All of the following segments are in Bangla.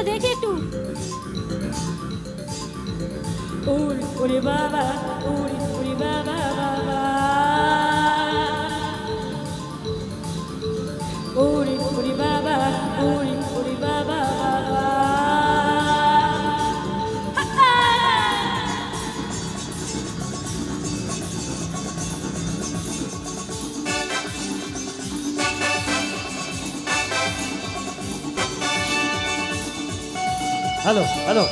দেখি একটু। ওরে ওরে বাবা, ওরে ওরে বাবা বাবা, ওরে ওরে বাবা, ওরে ওরে বাবা বাবা। হ্যালো হ্যালো,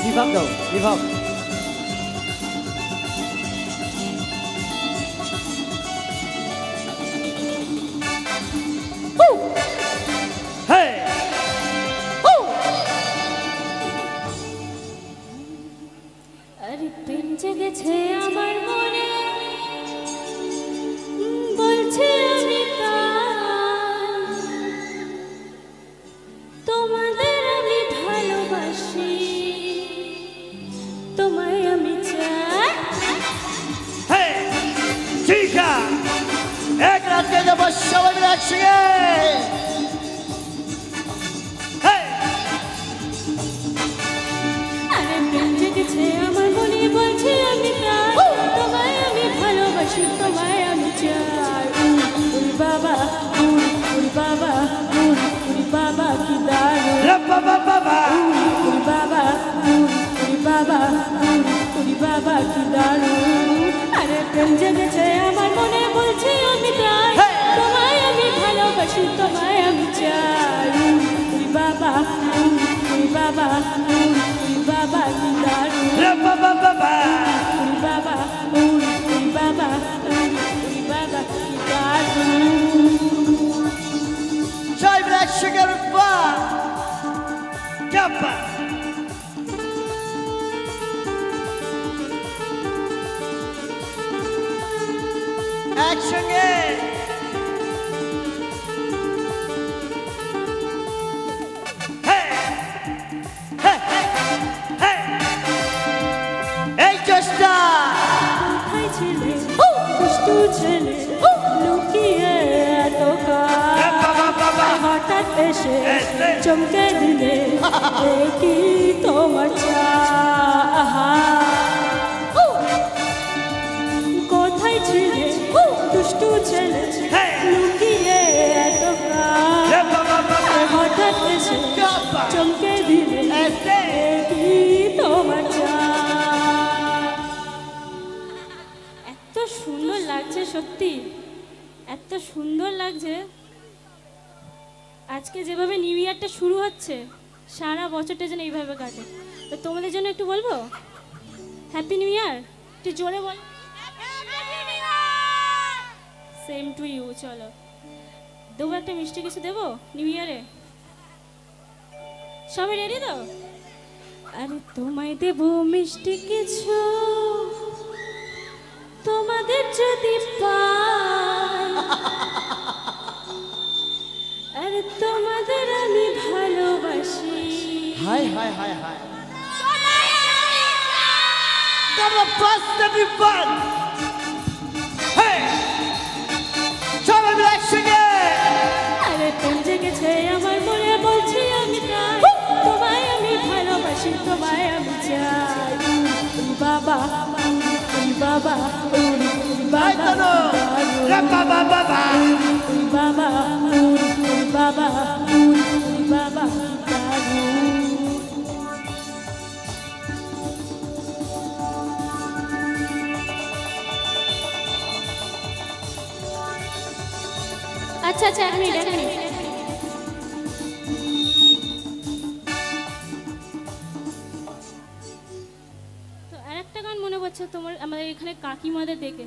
রিভাব দাও, রিভাব। আরে প্রেম জেগেছে আমার মনে, বলছি আমি তাই, তোমাদের আমি ভালোবাসি, তোমায় আমি চাই। ঠিক আছে, এক রাতে যাবো সবাই মিলে একসঙ্গে। আরে প্রেম জেগেছে আমার মনে, বলছি আমি তাই, তোমায় আমি ভালোবাসি, তোমায় আমি চাই। উরি বাবা, উরি বাবা, উরি বাবা কি দারুণ, বাবা বাবা, উরি বাবা, উরি বাবা, উরি বাবা কি দারুণ। আরে প্রেম জেগেছে আমার মনে, বলছি আমি তাই, তোমায় আমি ভালোবাসি, তোমায় আমি চাই। উরি বাবা, উরি বাবা, উরি বাবা কি দারুণ, বাবা বাবা, উরি বাবা, উরি বাবা, উরি বাবা কি দারুণ। সবাই মিলে একসঙ্গে উঠবা। চাপা একসঙ্গে। এই চেষ্টা কোথায় ছিলে দুষ্টু ছেলে, লুকিয়ে এত কাল, হঠাৎ এসে চমকে দিলে, এ কি তোমার চাহা। কোথায় ছিলে দুষ্টু ছেলে, লুকিয়ে এত কাল, হঠাৎ এসে চমকে দিলে, এ কি তোমার চাহা। এত সুন্দর লাগছে, সত্যি এত সুন্দর লাগছে। আজকে যেভাবে নিউ ইয়ারটা শুরু হচ্ছে, সারা বছরটা যেন এইভাবে কাটে। তো তোমাদের জন্য একটু বলবো হ্যাপি নিউ ইয়ার, একটু জোরে বল। Same to you. চলো দেবো একটা মিষ্টি কিছু, দেবো নিউ ইয়ারে। সবাই রেডি তো? আরে তোমায় দেবো মিষ্টি কিছু, তোমাদের যদি পাই, আরে তোমাদের আমি ভালোবাসি। হাই হাই হাই হাই, তোমরা ফার্স্ট এভরিওয়ান। সবাই মিলে একসঙ্গে। আরে প্রেম জেগেছে আমার মনে, বলছি আমি তাই, তোমায় আমি ভালোবাসি, তোমায় আমি চাই। উরি বাবা, উরি বাবা, উরি বাবা, বাবা বাবা, উরি বাবা, উরি বাবা, উরি বাবা দারুণ। আচ্ছা আচ্ছা, এক মিনিট, এক মিনিট। তো আরেকটা গান মনে পড়ছে তোমার, আমাদের এখানে কাকিমাদের দেখে।